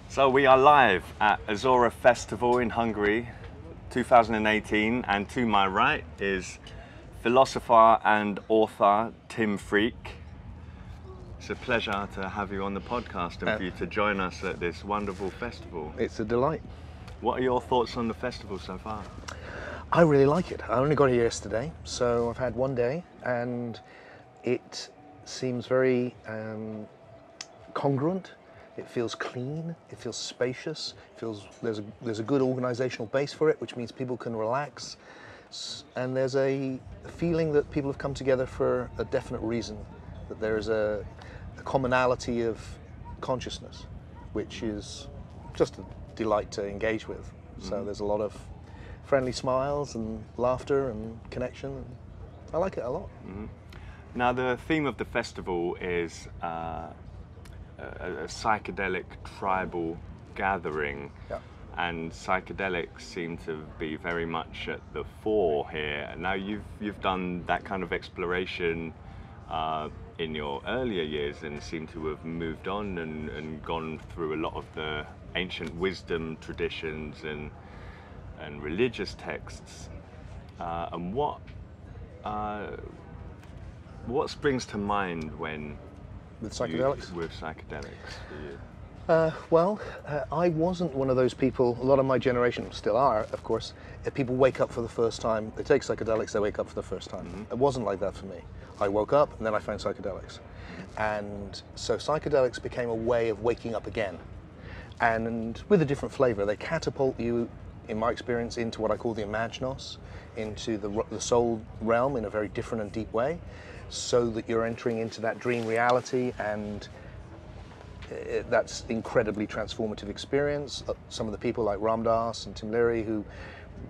So we are live at Azora Festival in Hungary, 2018, and to my right is philosopher and author Tim Freke. It's a pleasure to have you on the podcast and for you to join us at this wonderful festival. It's a delight. What are your thoughts on the festival so far? I really like it. I only got here yesterday, so I've had one day, and it seems very congruent. It feels clean. It feels spacious. It feels there's a good organizational base for it, which means people can relax, and there's a feeling that people have come together for a definite reason. That there is a commonality of consciousness, which is just a delight to engage with. So there's a lot of friendly smiles and laughter and connection. And I like it a lot. Now the theme of the festival is a psychedelic tribal gathering, and psychedelics seem to be very much at the fore here. Now you've done that kind of exploration in your earlier years and seem to have moved on and gone through a lot of the ancient wisdom traditions and religious texts. And what springs to mind when With psychedelics? With psychedelics for you? I wasn't one of those people. A lot of my generation still are, of course. If people wake up for the first time, they take psychedelics, they wake up for the first time. It wasn't like that for me. I woke up and then I found psychedelics. And so psychedelics became a way of waking up again. And with a different flavor, they catapult you, in my experience, into what I call the imaginos, into the soul realm in a very different and deep way, so that you're entering into that dream reality, and that's incredibly transformative experience. Some of the people like Ram Dass and Tim Leary, who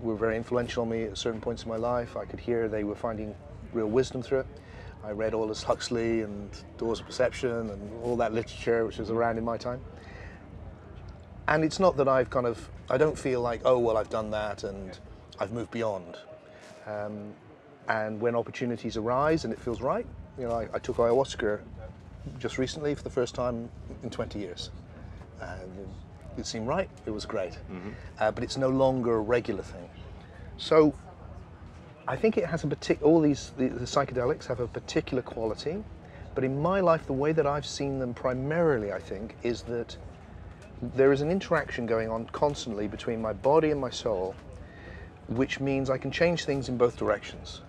were very influential on me at certain points in my life, I could hear they were finding real wisdom through it. I read Aldous Huxley and Doors of Perception and all that literature which was around in my time. And it's not that I don't feel like, oh, well, I've done that and I've moved beyond. And when opportunities arise and it feels right, I took ayahuasca just recently for the first time in 20 years. And it seemed right, it was great. But it's no longer a regular thing. So I think it has the psychedelics have a particular quality, but in my life, the way that I've seen them primarily, I think, is that there is an interaction going on constantly between my body and my soul, which means I can change things in both directions.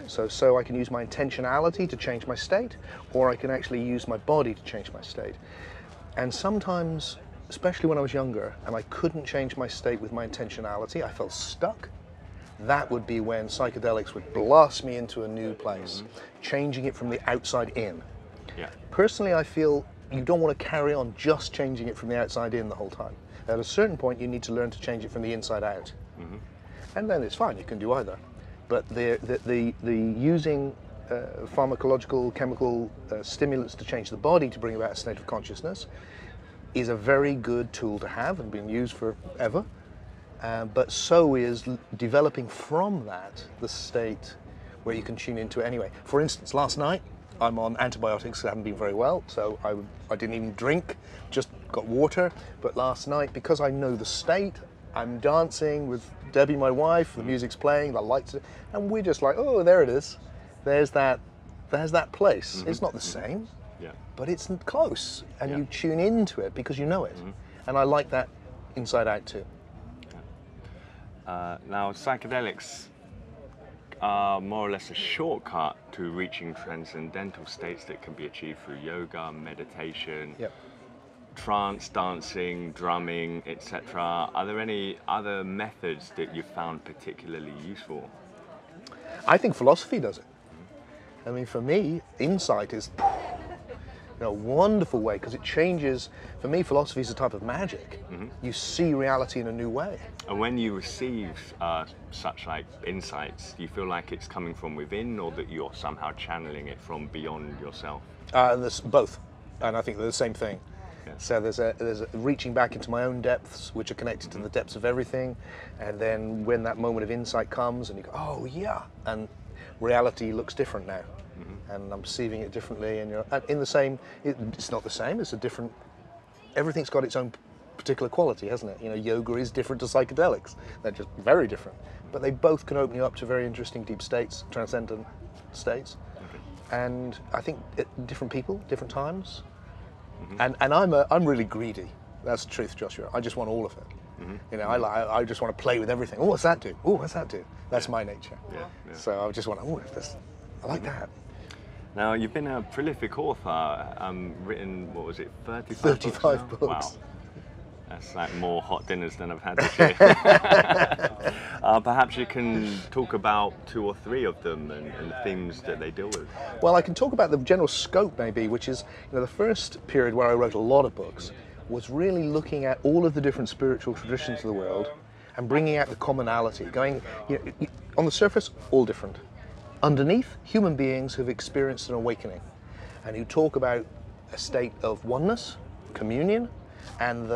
So I can use my intentionality to change my state, or I can actually use my body to change my state. And sometimes, especially when I was younger, and I couldn't change my state with my intentionality, I felt stuck. That would be when psychedelics would blast me into a new place, changing it from the outside in. Personally, I feel you don't want to carry on just changing it from the outside in the whole time. At a certain point, you need to learn to change it from the inside out. And then it's fine, you can do either. But the using pharmacological, chemical stimulants to change the body to bring about a state of consciousness is a very good tool to have and been used forever. But so is developing from that the state where you can tune into it anyway. For instance, last night, I'm on antibiotics, I haven't been very well, so I didn't even drink, just got water. But last night, because I know the state, I'm dancing with Debbie, my wife, the music's playing, the lights, and we're just like, oh, there it is. There's that place. It's not the same, but it's close, and you tune into it because you know it. And I like that inside out too. Now, psychedelics are more or less a shortcut to reaching transcendental states that can be achieved through yoga, meditation, trance, dancing, drumming, etc. Are there any other methods that you found particularly useful? I think philosophy does it. I mean, for me, insight is a wonderful way, because it changes. For me, philosophy is a type of magic. You see reality in a new way. And when you receive such insights, do you feel like it's coming from within, or that you're somehow channeling it from beyond yourself? There's both, and I think they're the same thing. So there's a reaching back into my own depths, which are connected to the depths of everything, and then when that moment of insight comes, and you go, oh yeah, and reality looks different now. And I'm perceiving it differently, and you're in the same. It's not the same. It's a different. Everything's got its own particular quality, hasn't it? You know, yoga is different to psychedelics. They're just very different. But they both can open you up to very interesting deep states, transcendent states. And I think different people, different times. And I'm really greedy. That's the truth, Joshua. I just want all of it. You know, I just want to play with everything. Oh, what's that do? Oh, what's that do? That's my nature. So I just want to, I like that. Now, you've been a prolific author, written, what was it, 35 books. Wow. That's like more hot dinners than I've had this year. Perhaps you can talk about 2 or 3 of them and the themes that they deal with. Well, I can talk about the general scope maybe, which is, you know, the first period where I wrote a lot of books was really looking at all of the different spiritual traditions of the world and bringing out the commonality, going, you know, on the surface, all different. Underneath, human beings who've experienced an awakening and who talk about a state of oneness, communion, and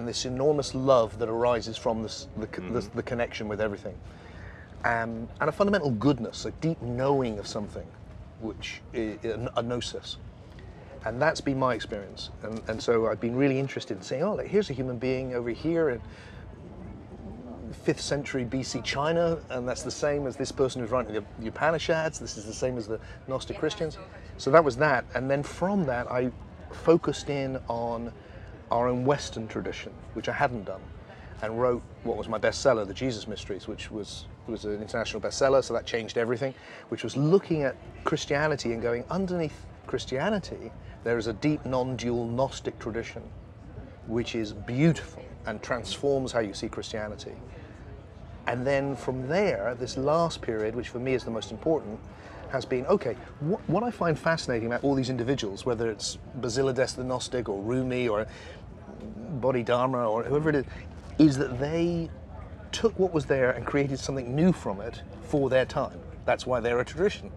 this enormous love that arises from the connection with everything. And a fundamental goodness, a deep knowing of something, which is a gnosis. And that's been my experience. And so I've been really interested in saying, oh, here's a human being over here in 5th century BC China, and that's the same as this person who's writing the Upanishads. This is the same as the Gnostic Christians. So that was that. And then from that, I focused in on our own Western tradition, which I hadn't done, and wrote what was my bestseller, The Jesus Mysteries, which was an international bestseller, so that changed everything, which was looking at Christianity and going, underneath Christianity, there is a deep non-dual Gnostic tradition, which is beautiful and transforms how you see Christianity. And then from there, this last period, which for me is the most important, has been, okay, what I find fascinating about all these individuals, whether it's Basilides the Gnostic or Rumi or Bodhidharma or whoever it is that they took what was there and created something new from it for their time. That's why they're a tradition.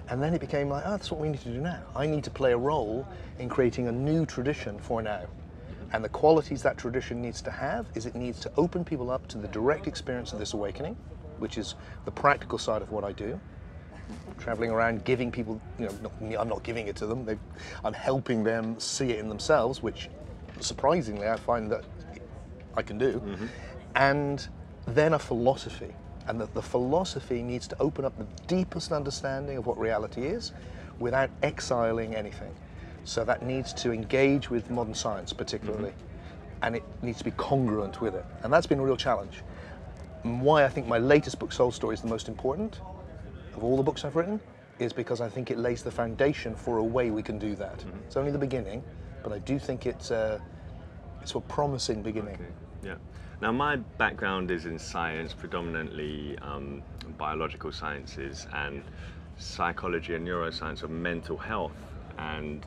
And then it became like, oh, that's what we need to do now. I need to play a role in creating a new tradition for now. And the qualities that tradition needs to have is it needs to open people up to the direct experience of this awakening, which is the practical side of what I do. Traveling around giving people, you know, I'm not giving it to them, I'm helping them see it in themselves, which surprisingly I find that I can do. And then a philosophy. And the philosophy needs to open up the deepest understanding of what reality is without exiling anything. So that needs to engage with modern science particularly, and it needs to be congruent with it. And that's been a real challenge. And why I think my latest book, Soul Story, is the most important of all the books I've written is because I think it lays the foundation for a way we can do that. It's only the beginning, but I do think it's a promising beginning. Okay. Yeah. Now, my background is in science, predominantly biological sciences and psychology and neuroscience of mental health. And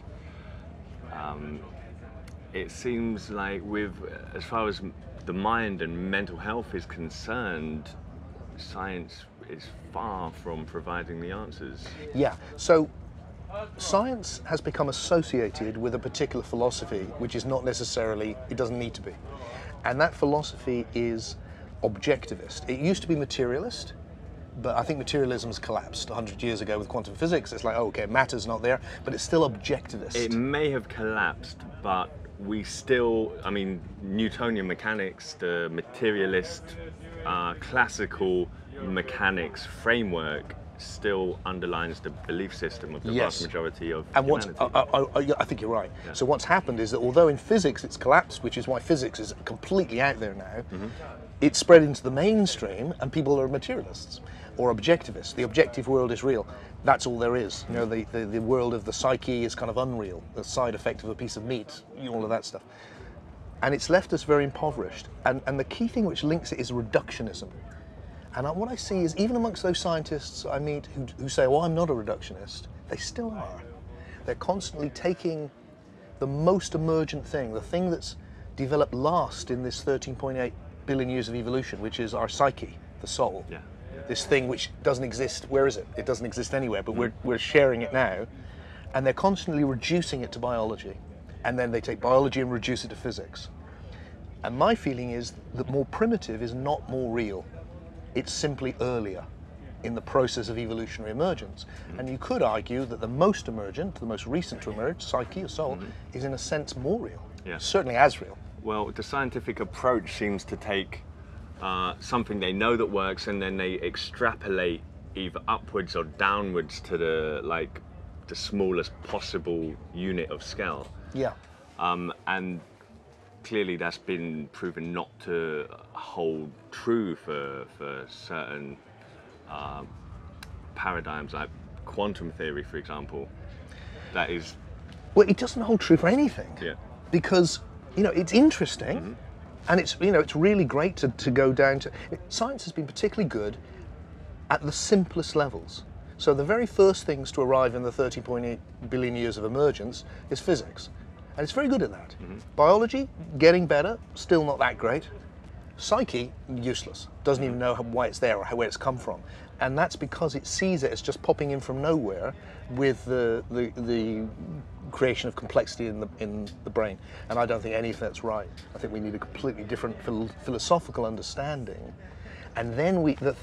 it seems like as far as the mind and mental health is concerned, science is far from providing the answers. Yeah, so science has become associated with a particular philosophy, which is not necessarily, it doesn't need to be. And that philosophy is objectivist. It used to be materialist, but I think materialism's collapsed 100 years ago with quantum physics. It's like, oh, okay, matter's not there, but it's still objectivist. It may have collapsed, but we still, I mean, Newtonian mechanics, the materialist, classical mechanics framework still underlines the belief system of the vast majority of humanity. I think you're right. Yeah. So what's happened is that although in physics it's collapsed, which is why physics is completely out there now, it's spread into the mainstream and people are materialists or objectivists. The objective world is real. That's all there is. You know, the world of the psyche is kind of unreal, the side effect of a piece of meat, all of that stuff. And it's left us very impoverished. And the key thing which links it is reductionism. And what I see is even amongst those scientists I meet who say, well, I'm not a reductionist, they still are. They're constantly taking the most emergent thing, the thing that's developed last in this 13.8 billion years of evolution, which is our psyche, the soul. Yeah. This thing which doesn't exist, where is it? It doesn't exist anywhere, but we're sharing it now. And they're constantly reducing it to biology. And then they take biology and reduce it to physics. And my feeling is that more primitive is not more real. It's simply earlier in the process of evolutionary emergence. And you could argue that the most emergent, the most recent to emerge, psyche or soul, is in a sense more real. Yeah. Certainly as real. Well, the scientific approach seems to take something they know that works, and then they extrapolate either upwards or downwards to the smallest possible unit of scale. Yeah. And clearly that's been proven not to hold true for certain paradigms like quantum theory, for example. That is... Well, it doesn't hold true for anything. Yeah. Because, it's interesting, and it's, it's really great to go down to... Science has been particularly good at the simplest levels. So the very first things to arrive in the 30.8 billion years of emergence is physics. And it's very good at that. Biology, getting better, still not that great. Psyche, useless. Doesn't even know why it's there or where it's come from. And that's because it sees it as just popping in from nowhere with the creation of complexity in the brain. And I don't think any of that's right. I think we need a completely different philosophical understanding. And then the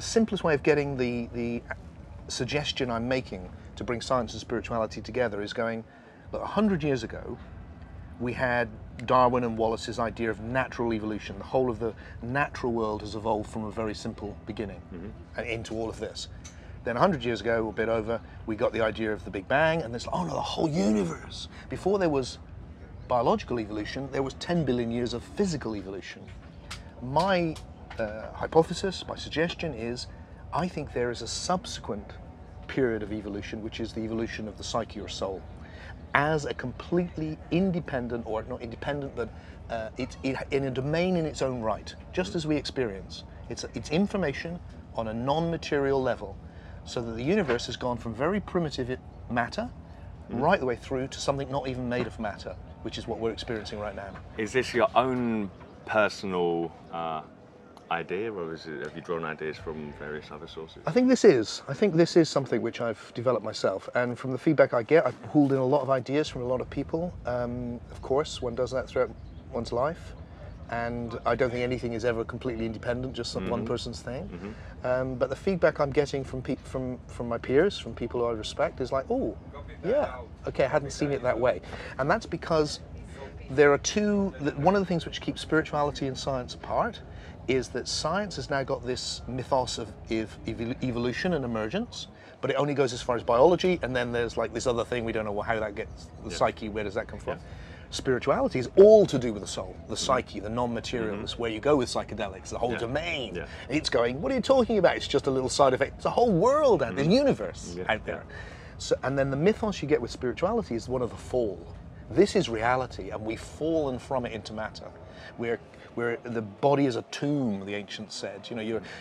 simplest way of getting the suggestion I'm making to bring science and spirituality together is going, look, 100 years ago, we had Darwin and Wallace's idea of natural evolution. The whole of the natural world has evolved from a very simple beginning and into all of this. Then 100 years ago, or a bit over, we got the idea of the Big Bang, and there's, oh no, the whole universe. Before there was biological evolution, there was 10 billion years of physical evolution. My hypothesis, my suggestion is, I think there is a subsequent period of evolution, which is the evolution of the psyche or soul, as a completely independent, or not independent, but it's in a domain in its own right, just as we experience. It's information on a non-material level, so that the universe has gone from very primitive matter right the way through to something not even made of matter, which is what we're experiencing right now. Is this your own personal idea, or have you drawn ideas from various other sources? I think this is something which I've developed myself, and from the feedback I get, I've pulled in a lot of ideas from a lot of people. Of course, one does that throughout one's life, and I don't think anything is ever completely independent, just some one person's thing. But the feedback I'm getting from my peers, from people who I respect, is like, oh, yeah, okay, I hadn't seen it that way. And that's because there are one of the things which keeps spirituality and science apart is that science has now got this mythos of evolution and emergence, but it only goes as far as biology, and then there's like this other thing, we don't know how that gets, the psyche, where does that come from? Spirituality is all to do with the soul, the psyche, the non-material. It's where you go with psychedelics, the whole domain. It's going, what are you talking about? It's just a little side effect. It's a whole world out there, the universe out there. So, and then the mythos you get with spirituality is one of the fall. This is reality, and we've fallen from it into matter. Where the body is a tomb, the ancients said.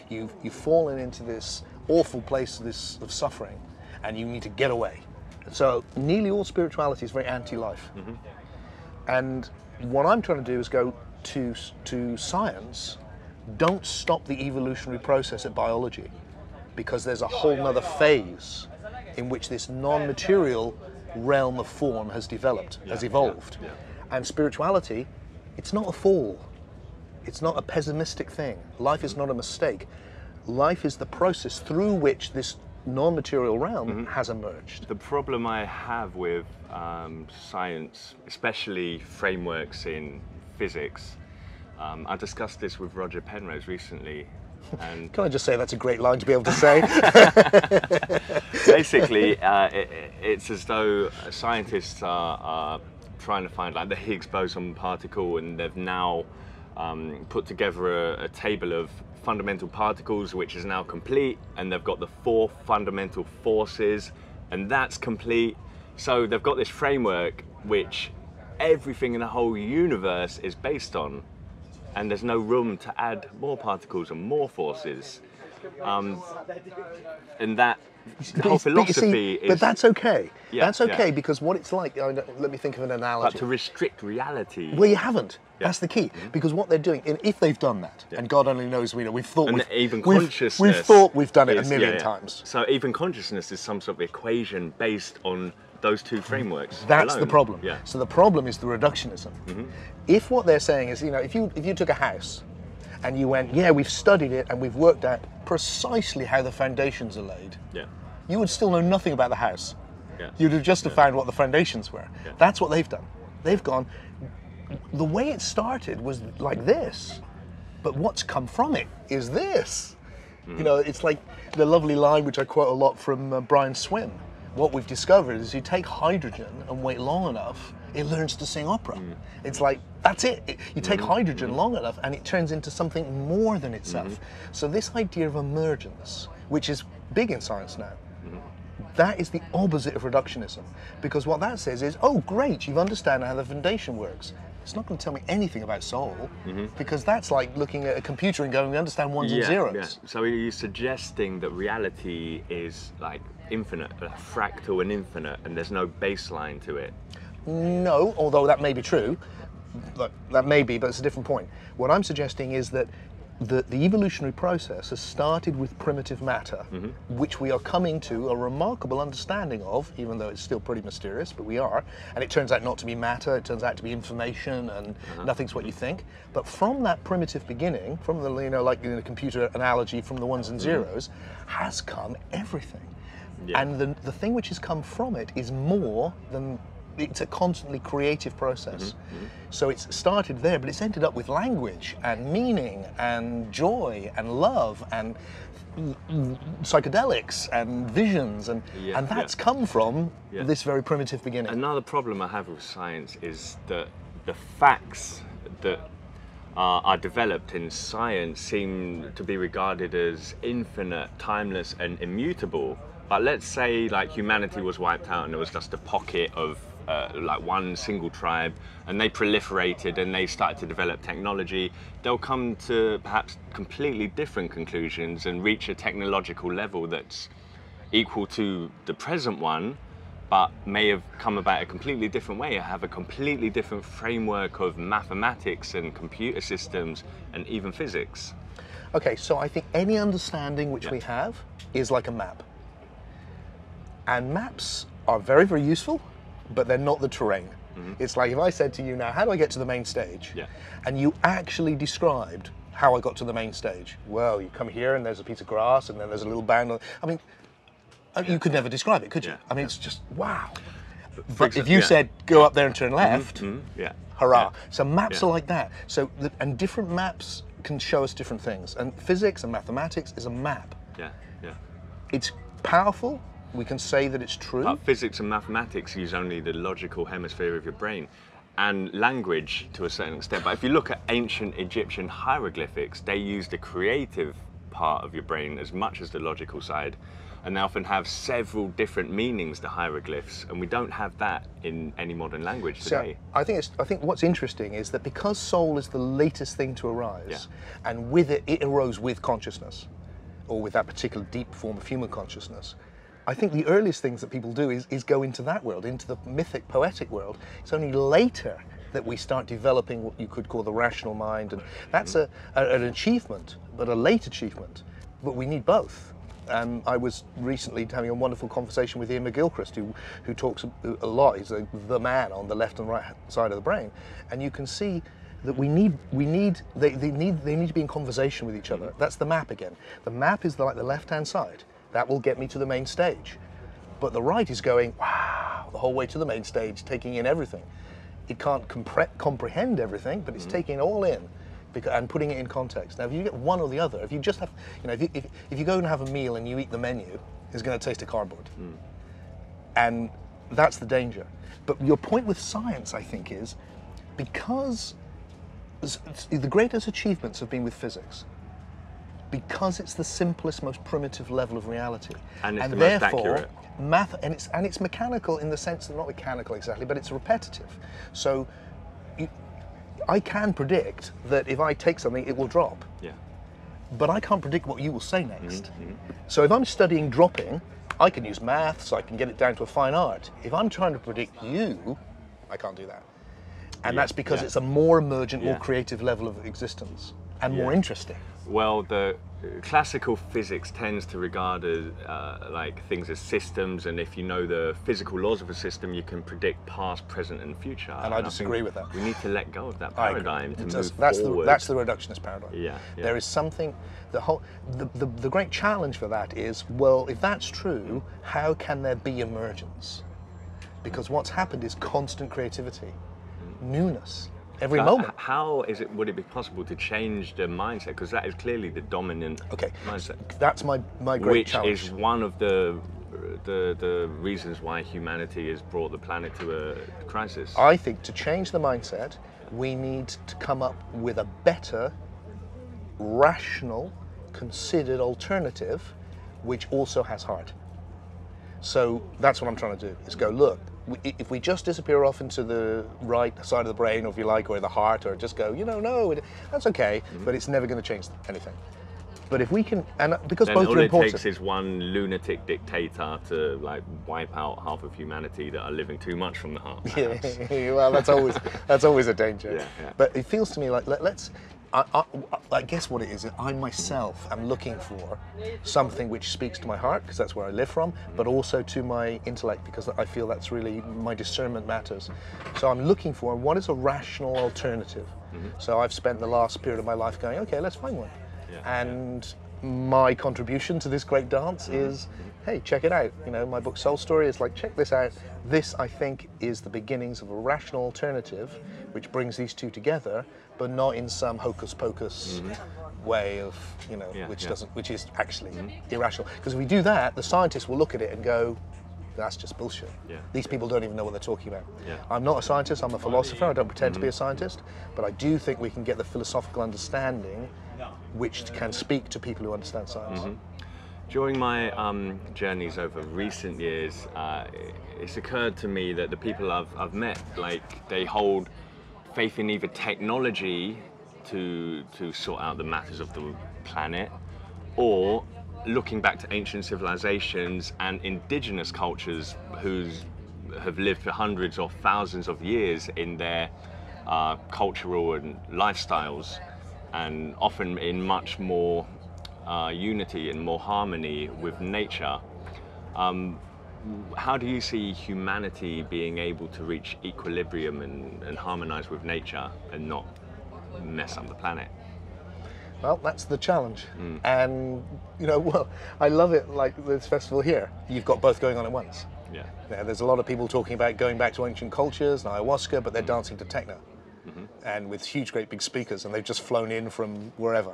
You've fallen into this awful place of suffering, and you need to get away. So nearly all spirituality is very anti-life. And what I'm trying to do is go to science. Don't stop the evolutionary process at biology, because there's a whole nother phase in which this non-material realm of form has developed, has evolved. And spirituality, it's not a fall. It's not a pessimistic thing. Life is not a mistake. Life is the process through which this non-material realm has emerged. The problem I have with science, especially frameworks in physics, I discussed this with Roger Penrose recently. And can I just say that's a great line to be able to say? Basically, it's as though scientists are trying to find like the Higgs boson particle, and they've now put together a table of fundamental particles which is now complete, and they've got the 4 fundamental forces, and that's complete. So they've got this framework which everything in the whole universe is based on, and there's no room to add more particles and more forces. And that whole philosophy is... But that's okay. That's okay, because what it's like, let me think of an analogy. But to restrict reality... Well, you haven't. That's the key. Because what they're doing, if they've done that, and God only knows, we've thought... And even consciousness... We've thought we've done it a million times. So even consciousness is some sort of equation based on those 2 frameworks. That's alone. the problem. So the problem is the reductionism. If what they're saying is, if you took a house and you went, we've studied it and we've worked out precisely how the foundations are laid, you would still know nothing about the house. Yeah. You'd have just have found what the foundations were. Yeah. That's what they've done. They've gone, the way it started was like this, but what's come from it is this. You know, it's like the lovely line which I quote a lot from Brian Swim. What we've discovered is you take hydrogen and wait long enough, it learns to sing opera. It's like, that's it. You take hydrogen long enough and it turns into something more than itself. So this idea of emergence, which is big in science now, that is the opposite of reductionism. Because what that says is, oh great, you understand how the foundation works. It's not going to tell me anything about soul, because that's like looking at a computer and going, we understand ones and zeros. Yeah. So are you suggesting that reality is like infinite, fractal and infinite, and there's no baseline to it? No, although that may be true. That may be, but it's a different point. What I'm suggesting is that the evolutionary process has started with primitive matter, which we are coming to a remarkable understanding of, even though it's still pretty mysterious, but we are. And it turns out not to be matter, it turns out to be information, and nothing's what you think. But from that primitive beginning, from the, you know, like in the computer analogy, from the ones and zeros, has come everything. Yeah. And the thing which has come from it is more than, it's a constantly creative process. So it's started there, but it's ended up with language and meaning and joy and love and psychedelics and visions, and that's come from this very primitive beginning. Another problem I have with science is that the facts that are developed in science seem to be regarded as infinite, timeless and immutable. But let's say like humanity was wiped out and it was just a pocket of like one single tribe, and they proliferated and they started to develop technology. They'll come to perhaps completely different conclusions and reach a technological level that's equal to the present one, but may have come about a completely different way, have a completely different framework of mathematics and computer systems and even physics. Okay, so I think any understanding which we have is like a map. And maps are very, very useful, but they're not the terrain. It's like if I said to you now, how do I get to the main stage? And you actually described how I got to the main stage. Well, you come here and there's a piece of grass and then there's a little band. I mean, you could never describe it, could you? I mean, it's just, wow. But if you said, go up there and turn left, hurrah. So maps are like that. So, and different maps can show us different things. And physics and mathematics is a map. It's powerful. We can say that it's true. But physics and mathematics use only the logical hemisphere of your brain, and language to a certain extent. But if you look at ancient Egyptian hieroglyphics, they use the creative part of your brain as much as the logical side, and they often have several different meanings, the hieroglyphs, and we don't have that in any modern language today. So I think what's interesting is that because soul is the latest thing to arise, and with it, it arose with consciousness, or with that particular deep form of human consciousness. I think the earliest things that people do is go into that world, into the mythic, poetic world. It's only later that we start developing what you could call the rational mind, and that's an achievement, but a late achievement. But we need both. I was recently having a wonderful conversation with Ian McGilchrist, who talks a lot. He's the man on the left and right side of the brain, and you can see that they need to be in conversation with each other. That's the map again. The map is like the left-hand side. That will get me to the main stage. But the right is going, wow, the whole way to the main stage, taking in everything. It can't comprehend everything, but it's taking it all in and putting it in context. Now, if you get one or the other, if you just have, you know, if you go and have a meal and you eat the menu, it's going to taste of cardboard. And that's the danger. But your point with science, I think, is because the greatest achievements have been with physics. Because it's the simplest, most primitive level of reality, and it's the most accurate. And it's mechanical in the sense that, not mechanical exactly, but it's repetitive. So I can predict that if I take something, it will drop. But I can't predict what you will say next. So if I'm studying dropping, I can use maths, I can get it down to a fine art. If I'm trying to predict you, I can't do that. And that's because it's a more emergent, more creative level of existence, and more interesting. Well, the classical physics tends to regard like things as systems, and if you know the physical laws of a system, you can predict past, present, and future. And I disagree with that. We need to let go of that paradigm to move that's forward. That's the reductionist paradigm. There is something. The great challenge for that is, well, if that's true, how can there be emergence? because what's happened is constant creativity, newness, every So moment. How would it be possible to change the mindset? Because that is clearly the dominant mindset. That's my great challenge. Which is one of the reasons why humanity has brought the planet to a crisis. I think to change the mindset, we need to come up with a better, rational, considered alternative, which also has heart. So that's what I'm trying to do, is go, look, if we just disappear off into the right side of the brain, or if you like, or the heart, or just go, no, that's okay, but it's never going to change anything. But if we can, and because then both are important. All it takes is one lunatic dictator to like wipe out half of humanity that are living too much from the heart. Yeah, well, that's always a danger. Yeah. But it feels to me like I guess what it is, I myself am looking for something which speaks to my heart, because that's where I live from, but also to my intellect, because I feel that's really, my discernment matters. So I'm looking for what is a rational alternative. So I've spent the last period of my life going, okay, let's find one. And my contribution to this great dance is, hey, check it out. My book Soul Story is like, check this out. This, I think, is the beginnings of a rational alternative which brings these two together, but not in some hocus pocus way of, which is actually irrational. Because if we do that, the scientists will look at it and go, that's just bullshit. These people don't even know what they're talking about. I'm not a scientist, I'm a philosopher. I don't pretend to be a scientist, but I do think we can get the philosophical understanding which can speak to people who understand science. During my journeys over recent years, it's occurred to me that the people I've met, like, they hold faith in either technology to sort out the matters of the planet, or looking back to ancient civilizations and indigenous cultures who have lived for hundreds or thousands of years in their cultural and lifestyles, and often in much more unity and more harmony with nature. How do you see humanity being able to reach equilibrium and harmonize with nature and not mess up the planet? Well, that's the challenge. And, I love it, like this festival here. You've got both going on at once. There's a lot of people talking about going back to ancient cultures and ayahuasca, but they're dancing to techno. And with huge, great big speakers, and they've just flown in from wherever.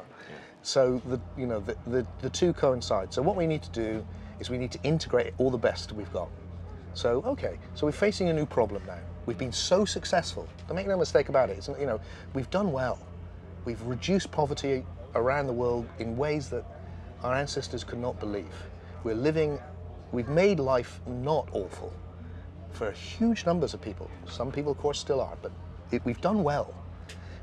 So the two coincide. So what we need to do is we need to integrate all the best we've got. So we're facing a new problem now. We've been so successful. Don't make no mistake about it. We've done well. We've reduced poverty around the world in ways that our ancestors could not believe. We've made life not awful for huge numbers of people. Some people, of course, still are, but we've done well.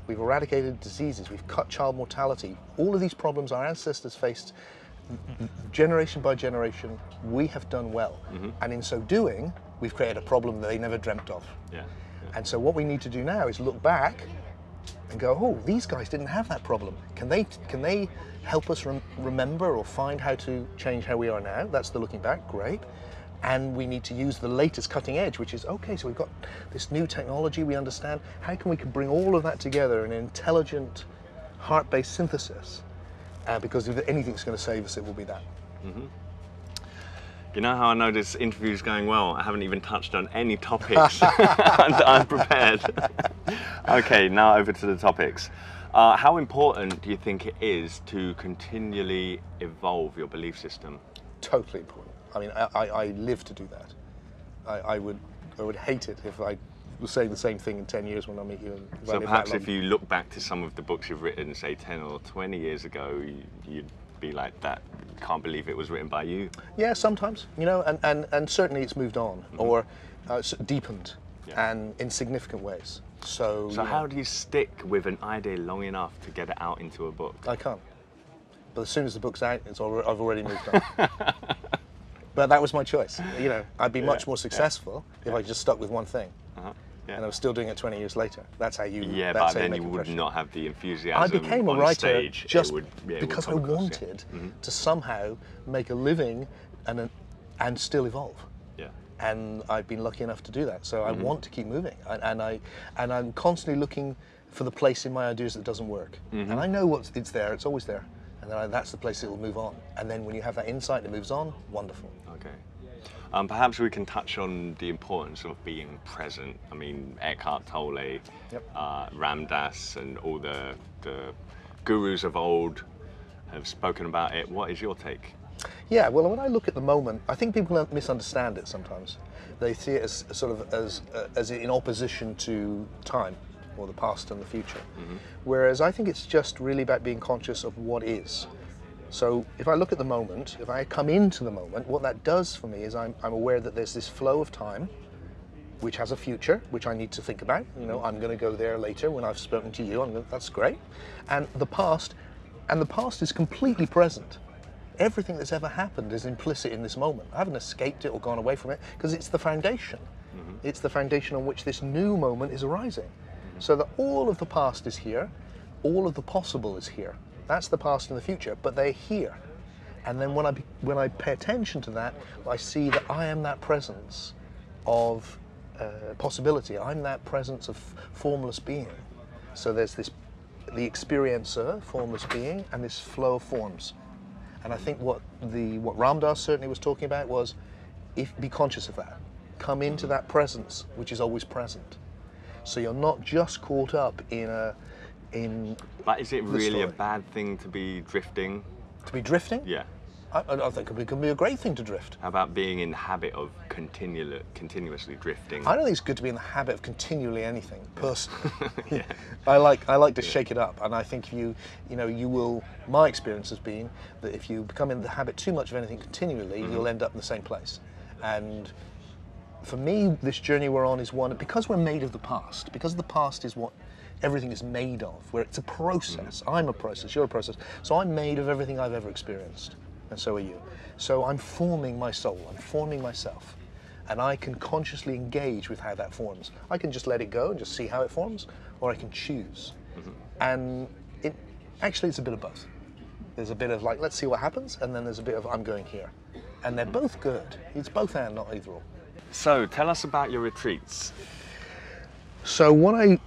We've eradicated diseases, we've cut child mortality. All of these problems our ancestors faced generation by generation, we have done well. And in so doing, we've created a problem that they never dreamt of. And so what we need to do now is look back and go, oh, these guys didn't have that problem. Can they help us remember or find how to change how we are now? That's the looking back, great. And we need to use the latest cutting edge, which is, okay, so we've got this new technology, we understand. How can we bring all of that together in an intelligent, heart-based synthesis? Because if anything's going to save us, it will be that. You know how I know this interview is going well? I haven't even touched on any topics. I'm prepared. Okay, now over to the topics. How important do you think it is to continually evolve your belief system? Totally important. I mean, I live to do that. I would hate it if I was saying the same thing in 10 years when I meet you. So perhaps if you look back to some of the books you've written, say 10 or 20 years ago, you'd be like, that, can't believe it was written by you. Yeah, sometimes, and certainly it's moved on or deepened and in significant ways. So how do you stick with an idea long enough to get it out into a book? I can't. But as soon as the book's out, I've already moved on. But that was my choice. I'd be much more successful if I just stuck with one thing. And I was still doing it 20 years later. That's how you. Yeah, but then you would not have the enthusiasm. I became a writer stage. just because I wanted to somehow make a living and still evolve. And I've been lucky enough to do that. So I want to keep moving, and I'm constantly looking for the place in my ideas that doesn't work. And I know it's there. It's always there. And then that's the place it will move on. And then when you have that insight, it moves on. Wonderful. Okay. Perhaps we can touch on the importance of being present. I mean, Eckhart Tolle, Ram Dass, and all the gurus of old have spoken about it. What is your take? Yeah, well, when I look at the moment, I think people misunderstand it sometimes. They see it as sort of as in opposition to time, or the past and the future. Whereas I think it's just really about being conscious of what is. So if I look at the moment, if I come into the moment, what that does for me is I'm aware that there's this flow of time which has a future, which I need to think about. You know, I'm going to go there later when I've spoken to you, that's great. And the past is completely present. Everything that's ever happened is implicit in this moment. I haven't escaped it or gone away from it, because it's the foundation. It's the foundation on which this new moment is arising. So that all of the past is here, all of the possible is here. That's the past and the future, but they're here. And then when I pay attention to that, I see that I am that presence of possibility. I'm that presence of formless being. So there's the experiencer, formless being, and this flow of forms. And I think what Ram Dass certainly was talking about was, be conscious of that. Come into that presence, which is always present. So you're not just caught up in. But is it really a bad thing to be drifting? To be drifting? Yeah. I think it can be a great thing to drift. How about being in the habit of continuously drifting? I don't think it's good to be in the habit of continually anything, personally. Yeah. I like to shake it up, and I think you will. My experience has been that if you become in the habit too much of anything continually, you'll end up in the same place. And for me, this journey we're on is one because we're made of the past. Because the past is what everything is made of. Where it's a process. I'm a process. You're a process. So I'm made of everything I've ever experienced. And so are you. So I'm forming my soul, I'm forming myself, and I can consciously engage with how that forms. I can just let it go and just see how it forms, or I can choose. And it's a bit of both. There's a bit of like, let's see what happens, and then there's a bit of I'm going here. And they're both good. It's both and, not either or. So tell us about your retreats. So what I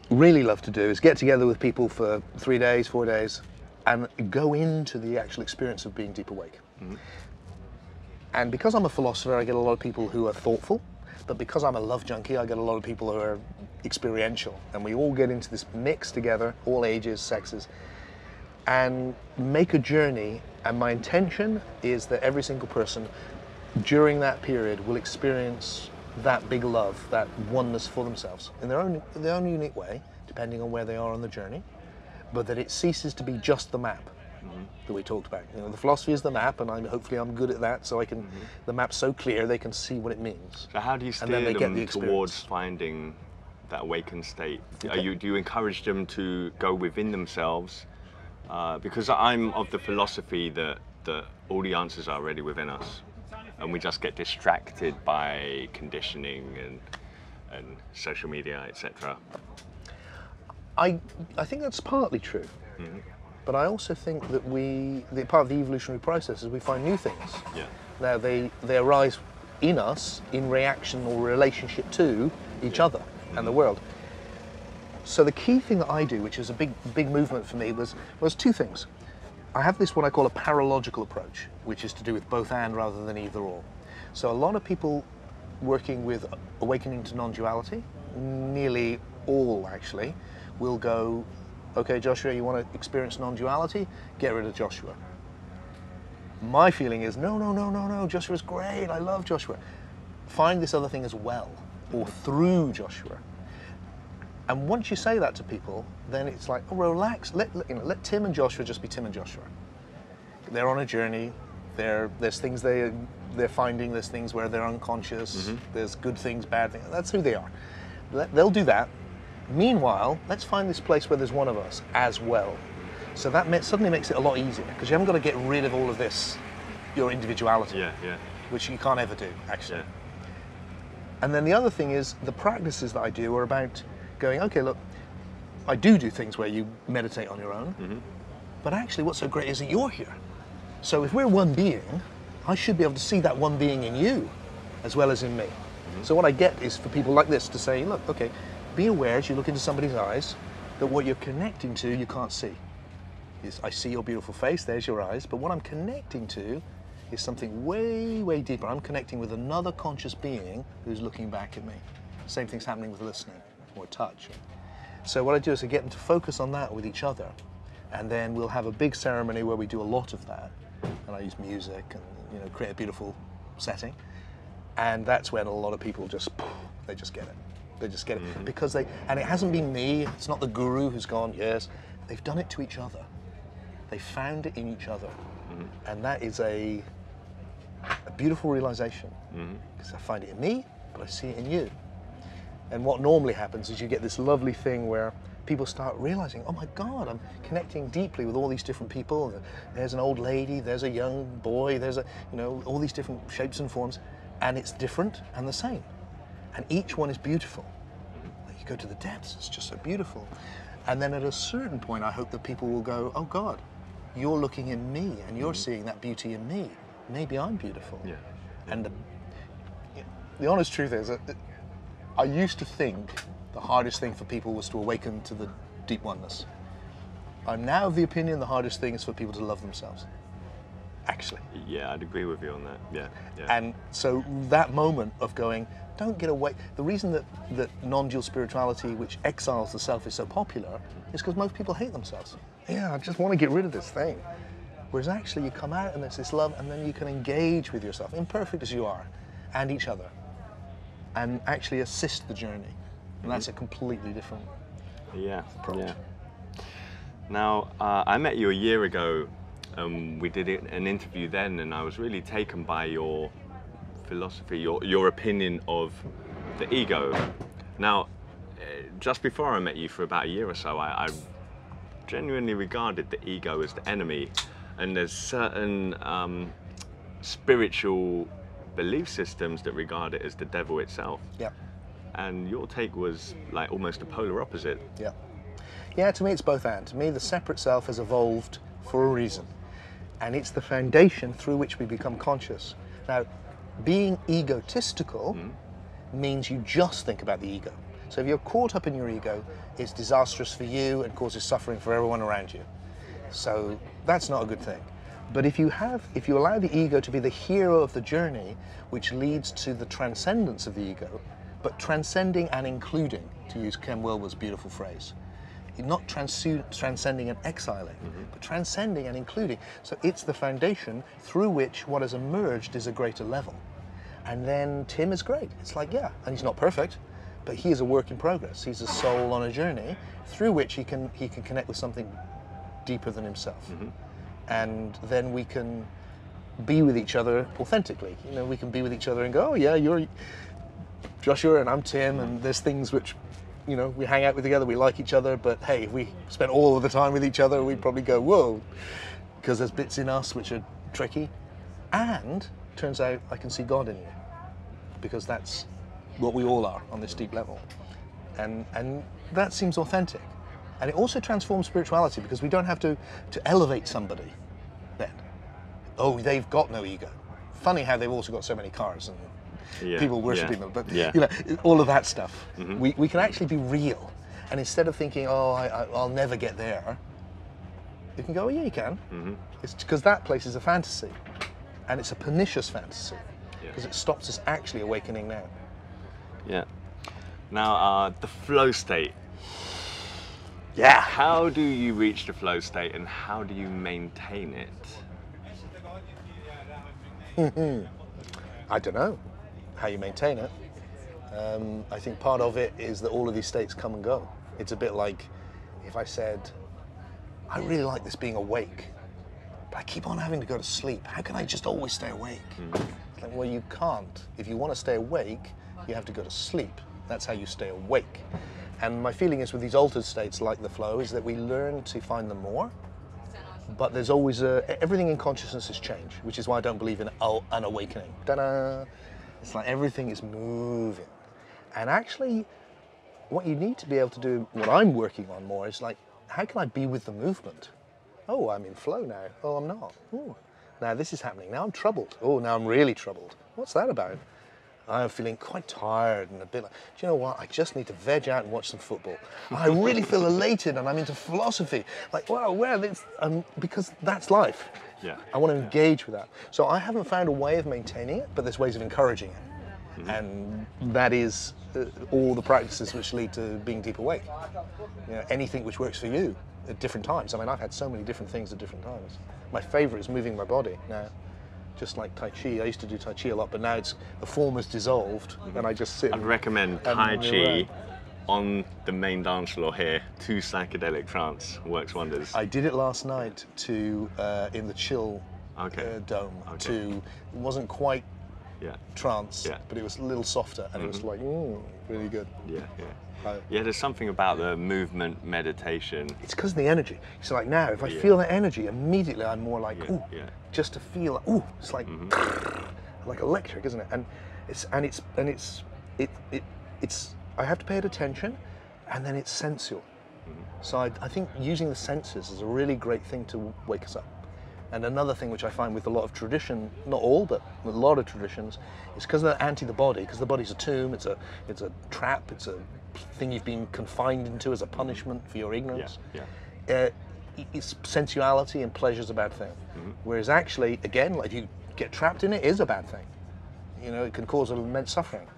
really love to do is get together with people for 3 days, 4 days, and go into the actual experience of being deep awake. And because I'm a philosopher, I get a lot of people who are thoughtful, but because I'm a love junkie, I get a lot of people who are experiential. And we all get into this mix together, all ages, sexes, and make a journey. And my intention is that every single person during that period will experience that big love, that oneness for themselves in their own unique way, depending on where they are on the journey. But that it ceases to be just the map that we talked about. You know, the philosophy is the map, and hopefully I'm good at that, so I can. The map's so clear they can see what it means. So how do you steer them towards finding that awakened state? Do you encourage them to go within themselves? Because I'm of the philosophy that all the answers are already within us, and we just get distracted by conditioning and social media, etc. I think that's partly true, but I also think that part of the evolutionary process is we find new things. Yeah. Now they arise in us in reaction or relationship to each other and the world. So the key thing that I do, which is a big movement for me, was two things. I have this what I call a paralogical approach, which is to do with both and rather than either or. So a lot of people working with awakening to non-duality, nearly all actually, will go, okay, Joshua, you want to experience non-duality? Get rid of Joshua. My feeling is, no, Joshua's great, I love Joshua. Find this other thing as well, or through Joshua. And once you say that to people, then it's like, oh, relax, let Tim and Joshua just be Tim and Joshua. They're on a journey, there's things they're finding, there's things where they're unconscious, there's good things, bad things, that's who they are. They'll do that. Meanwhile, let's find this place where there's one of us as well. So that suddenly makes it a lot easier, because you haven't got to get rid of all of this, your individuality, which you can't ever do, actually. And then the other thing is, the practices that I do are about going, okay, look, I do things where you meditate on your own, but actually what's so great is that you're here. So if we're one being, I should be able to see that one being in you, as well as in me. So what I get is for people like this to say, look, okay, be aware as you look into somebody's eyes that what you're connecting to you can't see. I see your beautiful face, there's your eyes, but what I'm connecting to is something way, way deeper. I'm connecting with another conscious being who's looking back at me. Same thing's happening with listening or touch. So what I do is I get them to focus on that with each other, and then we'll have a big ceremony where we do a lot of that, and I use music and, you know, create a beautiful setting, and that's when a lot of people just, they just get it. They just get it because and it hasn't been me, it's not the guru who's gone, yes, they've done it to each other. They found it in each other, and that is a beautiful realization, because I find it in me, but I see it in you. And what normally happens is you get this lovely thing where people start realizing, oh my God, I'm connecting deeply with all these different people. There's an old lady, there's a young boy, there's all these different shapes and forms, and it's different and the same. And each one is beautiful. You go to the depths, it's just so beautiful. And then at a certain point, I hope that people will go, oh God, you're looking in me and you're seeing that beauty in me. Maybe I'm beautiful. Yeah. And the honest truth is that I used to think the hardest thing for people was to awaken to the deep oneness. I'm now of the opinion the hardest thing is for people to love themselves, actually. Yeah, I'd agree with you on that. Yeah. And so that moment of going, don't get away. The reason that non-dual spirituality, which exiles the self, is so popular is because most people hate themselves. Yeah, I just want to get rid of this thing. Whereas actually you come out and there's this love, and then you can engage with yourself, imperfect as you are, and each other, and actually assist the journey. And that's a completely different approach. Yeah. Now, I met you a year ago. We did an interview then, and I was really taken by your philosophy, your opinion of the ego. Now, just before I met you for about a year or so, I genuinely regarded the ego as the enemy, and there's certain spiritual belief systems that regard it as the devil itself. Yeah. And your take was like almost a polar opposite. Yeah. Yeah, to me it's both and. To me the separate self has evolved for a reason. And it's the foundation through which we become conscious. Now, being egotistical means you just think about the ego. So if you're caught up in your ego, it's disastrous for you and causes suffering for everyone around you. So that's not a good thing. But if you allow the ego to be the hero of the journey, which leads to the transcendence of the ego, but transcending and including, to use Ken Wilber's beautiful phrase. Not transcending and exiling, but transcending and including. So it's the foundation through which what has emerged is a greater level. And then Tim is great. It's like, yeah, and he's not perfect, but he is a work in progress. He's a soul on a journey through which he can connect with something deeper than himself. And then we can be with each other authentically. You know, we can be with each other and go, oh yeah, you're Joshua and I'm Tim, and there's things which, you know, we hang out with together, we like each other, but hey, if we spent all of the time with each other, we'd probably go, whoa, because there's bits in us which are tricky. And turns out I can see God in you, because that's what we all are on this deep level. And that seems authentic. And it also transforms spirituality, because we don't have to elevate somebody then. Oh, they've got no ego. Funny how they've also got so many cars and people worshipping them, but you know, all of that stuff. We can actually be real, and instead of thinking, oh, I'll never get there, you can go, oh yeah, you can. It's because that place is a fantasy, and it's a pernicious fantasy, because it stops us actually awakening now. Yeah. Now, the flow state. Yeah. How do you reach the flow state, and how do you maintain it? I don't know how you maintain it. I think part of it is that all of these states come and go. It's a bit like if I said, I really like this being awake, but I keep on having to go to sleep. How can I just always stay awake? It's like, well, you can't. If you want to stay awake, you have to go to sleep. That's how you stay awake. And my feeling is with these altered states like the flow is that we learn to find them more, but there's always everything in consciousness is change, which is why I don't believe in an awakening. Ta-da! It's like everything is moving. And actually, what you need to be able to do, what I'm working on more, is like, how can I be with the movement? Oh, I'm in flow now. Oh, I'm not. Ooh. Now this is happening. Now I'm troubled. Oh, now I'm really troubled. What's that about? I am feeling quite tired and a bit like, do you know what? I just need to veg out and watch some football. I really feel elated and I'm into philosophy. Like, wow, because that's life. Yeah. I want to engage with that. So I haven't found a way of maintaining it, but there's ways of encouraging it. Mm-hmm. And that is all the practices which lead to being deep awake. You know, anything which works for you at different times. I mean, I've had so many different things at different times. My favorite is moving my body now. Just like Tai Chi. I used to do Tai Chi a lot, but now the form has dissolved, and I just sit. I'd recommend Tai Chi on the main dance floor here. 2 psychedelic trance works wonders. I did it last night in the chill dome. It wasn't quite trance, but it was a little softer, and it was like really good. Yeah, there's something about the movement meditation. It's because of the energy. So like now, if I feel that energy, immediately I'm more like, just to feel, it's like, like electric, isn't it? And it's I have to pay it attention, and then it's sensual. So I think using the senses is a really great thing to wake us up. And another thing which I find with a lot of tradition, not all, but with a lot of traditions, is because they're anti the body, because the body's a tomb, it's a trap, it's a thing you've been confined into as a punishment for your ignorance. It's sensuality and pleasure's a bad thing. Whereas actually, again, like if you get trapped in it, is a bad thing. You know, it can cause immense suffering.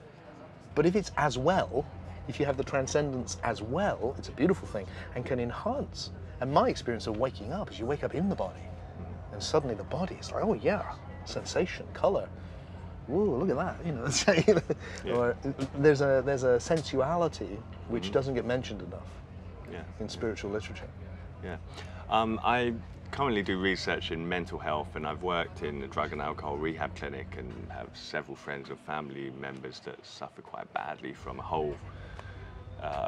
But if it's as well, if you have the transcendence as well, it's a beautiful thing and can enhance. And my experience of waking up is you wake up in the body, and suddenly the body is like, oh yeah, sensation, color. Whoa, look at that! You know, or there's a sensuality which doesn't get mentioned enough in spiritual literature. I currently do research in mental health, and I've worked in a drug and alcohol rehab clinic and have several friends or family members that suffer quite badly from a whole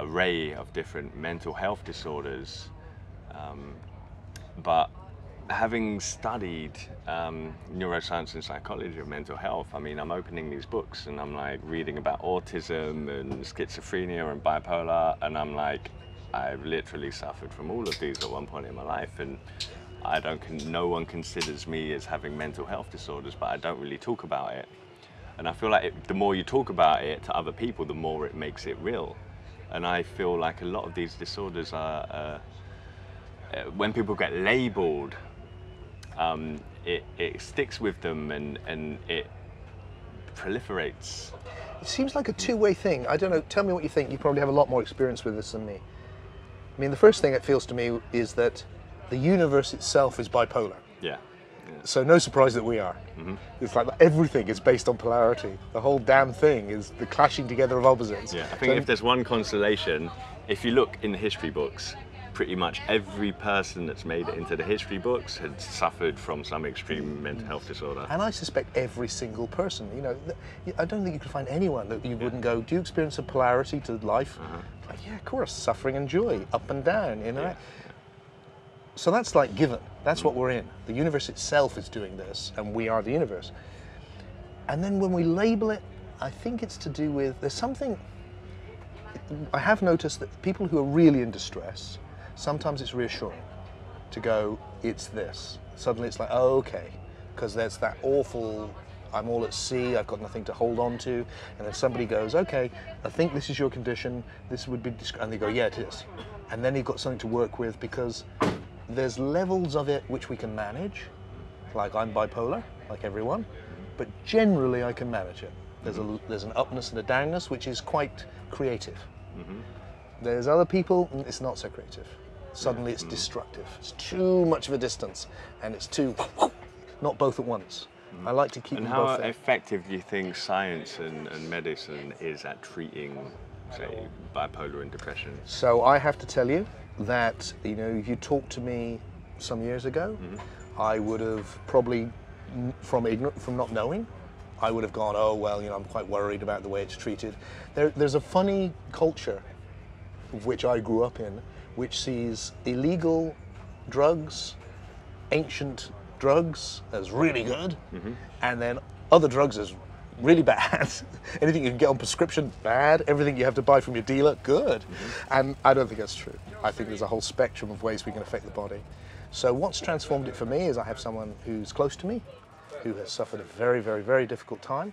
array of different mental health disorders. But having studied neuroscience and psychology of mental health, I mean, I'm opening these books and I'm like reading about autism and schizophrenia and bipolar, and I'm like, I've literally suffered from all of these at one point in my life, and no one considers me as having mental health disorders, but I don't really talk about it. And I feel like the more you talk about it to other people, the more it makes it real. And I feel like a lot of these disorders are, when people get labeled, it sticks with them and it proliferates. It seems like a two-way thing. I don't know, tell me what you think. You probably have a lot more experience with this than me. I mean, the first thing it feels to me is that the universe itself is bipolar. So no surprise that we are. It's like everything is based on polarity. The whole damn thing is the clashing together of opposites. I think if there's one consolation, if you look in the history books, pretty much every person that's made it into the history books had suffered from some extreme mental health disorder. And I suspect every single person, you know, I don't think you could find anyone that you wouldn't go, do you experience a polarity to life? Like, yeah, of course, suffering and joy, up and down, you know. So that's like given, that's what we're in. The universe itself is doing this, and we are the universe. And then when we label it, I think it's to do with, there's something, I have noticed that people who are really in distress, sometimes it's reassuring to go, it's this. Suddenly it's like, oh, okay, because there's that awful, I'm all at sea, I've got nothing to hold on to, and then somebody goes, okay, I think this is your condition, this would be, and they go, yeah, it is. And then you've got something to work with, because there's levels of it which we can manage, like I'm bipolar, like everyone, but generally I can manage it. There's an upness and a downness which is quite creative. There's other people, it's not so creative. Suddenly it's destructive. It's too much of a distance, and it's too, not both at once. I like to keep them both there. And how effective do you think science and medicine is at treating, say, bipolar and depression? So I have to tell you that, you know, if you talked to me some years ago, I would have probably, from not knowing, I would have gone, oh, well, you know, I'm quite worried about the way it's treated. There's a funny culture, which I grew up in, which sees illegal drugs, ancient drugs as really good, and then other drugs as really bad. Anything you can get on prescription, bad. Everything you have to buy from your dealer, good. And I don't think that's true. I think there's a whole spectrum of ways we can affect the body. So what's transformed it for me is I have someone who's close to me, who has suffered a very, very, very difficult time,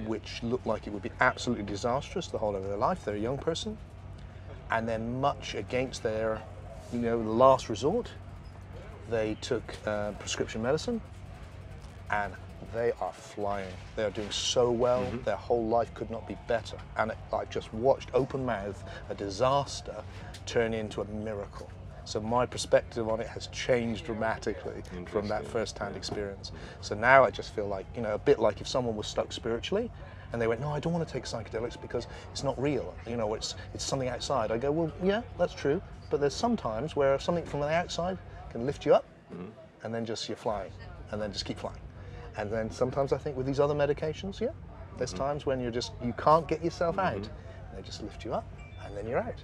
which look like it would be absolutely disastrous the whole of their life. They're a young person, and then much against their, last resort, they took prescription medicine, and they are flying. They are doing so well. Their whole life could not be better. And I just watched, open mouth, a disaster turn into a miracle. So my perspective on it has changed dramatically from that first-hand experience. So now I just feel like, a bit like if someone was stuck spiritually and they went, no, I don't want to take psychedelics because it's not real. It's something outside. I go, well, yeah, that's true. But there's some times where something from the outside can lift you up and then just you're flying and then just keep flying. And then sometimes I think with these other medications, there's times when you can't get yourself out. They just lift you up and then you're out.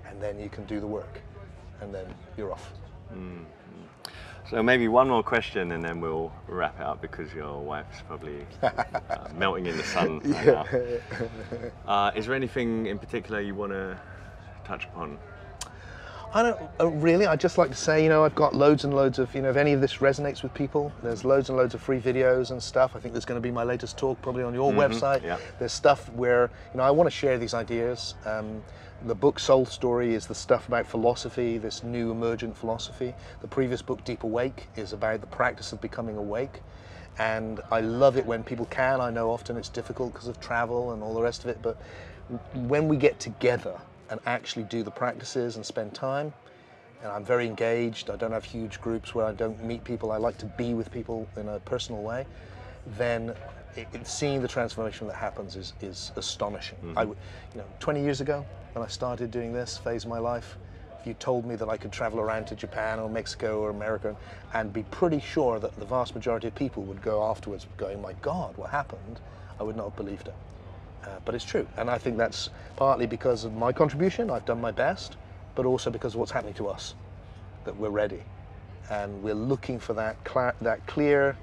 And then you can do the work. And then you're off. So maybe one more question and then we'll wrap it up because your wife's probably melting in the sun right now. Is there anything in particular you want to touch upon? I don't really. I'd just like to say, I've got loads and loads of, if any of this resonates with people, there's loads and loads of free videos and stuff. I think there's going to be my latest talk probably on your website. Yeah. There's stuff where, I want to share these ideas. The book Soul Story is the stuff about philosophy, this new emergent philosophy. The previous book, Deep Awake, is about the practice of becoming awake. And I love it when people can. I know often it's difficult because of travel and all the rest of it, but when we get together and actually do the practices and spend time, and I'm very engaged, I don't have huge groups where I don't meet people, I like to be with people in a personal way, then seeing the transformation that happens is astonishing. 20 years ago, when I started doing this phase of my life, if you told me that I could travel around to Japan or Mexico or America and be pretty sure that the vast majority of people would go afterwards going, my God, what happened? I would not have believed it. But it's true, and I think that's partly because of my contribution. I've done my best, but also because of what's happening to us, that we're ready, and we're looking for that clear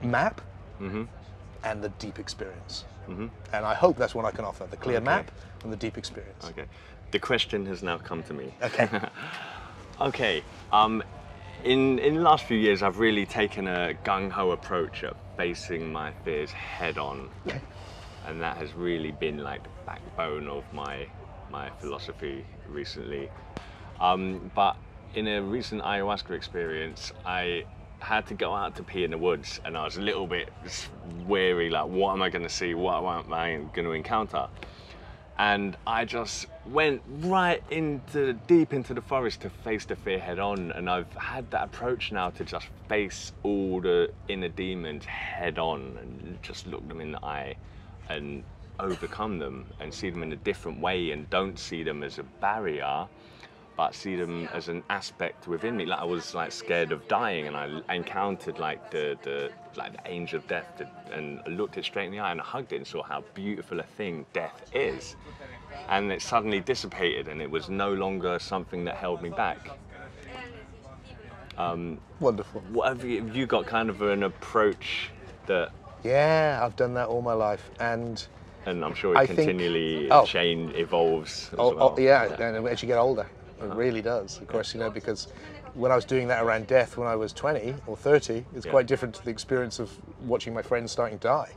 map and the deep experience. And I hope that's what I can offer, the clear map and the deep experience. Okay, the question has now come to me. Okay. Okay, in the last few years, I've really taken a gung-ho approach at facing my fears head on. Okay. And that has really been like the backbone of my philosophy recently. But in a recent ayahuasca experience, I had to go out to pee in the woods, and I was a little bit wary, like, what am I going to see? What am I going to encounter? And I just went right deep into the forest to face the fear head on. And I've had that approach now to just face all the inner demons head on and just look them in the eye and overcome them and see them in a different way, and don't see them as a barrier, but see them as an aspect within me. Like I was like scared of dying, and I encountered like the angel of death, and I looked it straight in the eye and I hugged it and saw how beautiful a thing death is. And it suddenly dissipated, and it was no longer something that held me back. Wonderful. What have you got kind of an approach that? Yeah, I've done that all my life, and I'm sure it continually evolves as well. And as you get older, it really does. Of course, because when I was doing that around death when I was 20 or 30, it's quite different to the experience of watching my friends starting to die.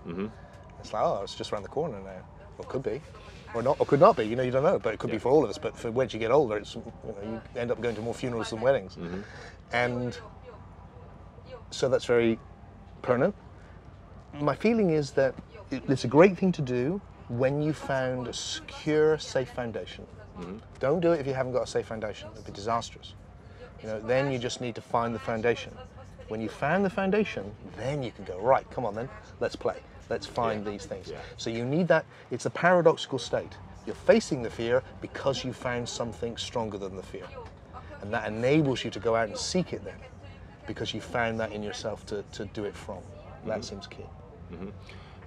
It's like, it's just around the corner now. Or it could be, or not, or could not be. You don't know, but it could be for all of us. But for once you get older, it's you end up going to more funerals than weddings, and so that's very permanent. My feeling is that it's a great thing to do when you found a secure, safe foundation. Don't do it if you haven't got a safe foundation. It'd be disastrous. Then you just need to find the foundation. When you found the foundation, then you can go, right, come on then, let's play. Let's find these things. So you need that. It's a paradoxical state. You're facing the fear because you found something stronger than the fear. And that enables you to go out and seek it then, because you found that in yourself to do it from. That seems key.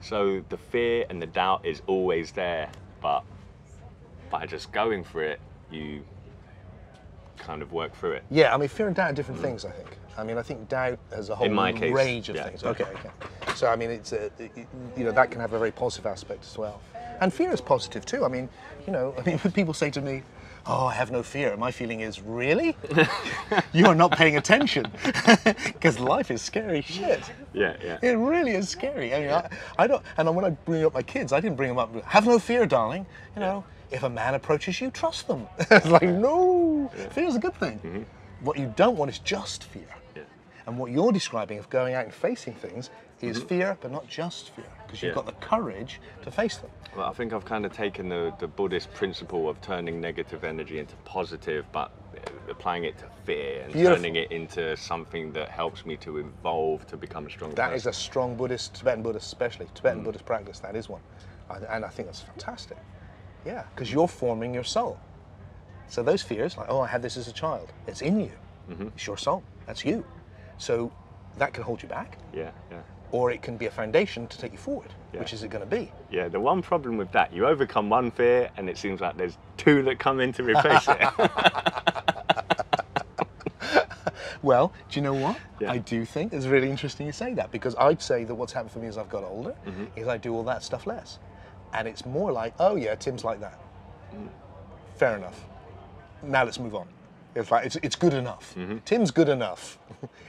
So the fear and the doubt is always there, but by just going for it, you kind of work through it. Yeah, I mean, fear and doubt are different things, I think. I think doubt has a whole range of things. Okay. So I mean, it's that can have a very positive aspect as well, and fear is positive too. When people say to me, oh, I have no fear. My feeling is, really? You are not paying attention. Because life is scary shit. Yeah, yeah. It really is scary. I mean, I don't, and when I bring up my kids, I didn't bring them up, have no fear, darling. You know, if a man approaches you, trust them. It's like, no, fear's a good thing. What you don't want is just fear. And what you're describing of going out and facing things is fear, but not just fear, because you've got the courage to face them. Well, I think I've kind of taken the Buddhist principle of turning negative energy into positive, but applying it to fear and turning it into something that helps me to evolve, to become a stronger person. That is a strong Buddhist, Tibetan Buddhist especially, Tibetan Buddhist practice, that is one. And I think that's fantastic. Yeah, because you're forming your soul. So those fears, like, oh, I had this as a child, it's in you. It's your soul, that's you. So that can hold you back. Yeah, yeah. Or it can be a foundation to take you forward. Which is it going to be? Yeah, the one problem with that, you overcome one fear and it seems like there's two that come in to replace it. Well, do you know what? I do think it's really interesting you say that, because I'd say that what's happened for me as I've got older is I do all that stuff less. And it's more like, oh yeah, Tim's like that. Fair enough. Now let's move on. It's like, it's good enough. Tim's good enough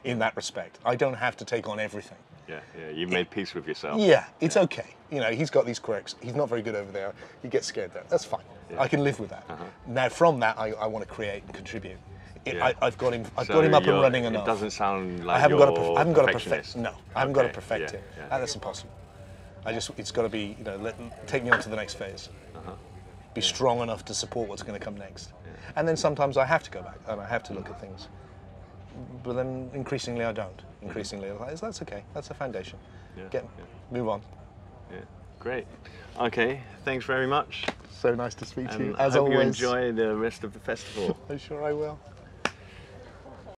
in that respect. I don't have to take on everything. Yeah, yeah, you've made peace with yourself. Yeah, it's okay. You know, he's got these quirks. He's not very good over there. He gets scared there. That's fine. I can live with that. Now, from that, I want to create and contribute. I've got him up and running enough. It doesn't sound like I haven't got to perfect. No, I haven't got to perfect him. Yeah. That's impossible. It's got to be, you know, take me on to the next phase. Be strong enough to support what's going to come next. And then sometimes I have to go back and I have to look at things. But then increasingly I don't. Increasingly, that's okay. That's a foundation. Move on. Yeah, great. Okay, thanks very much. So nice to speak to you, I as hope always. you enjoy the rest of the festival. I'm sure I will.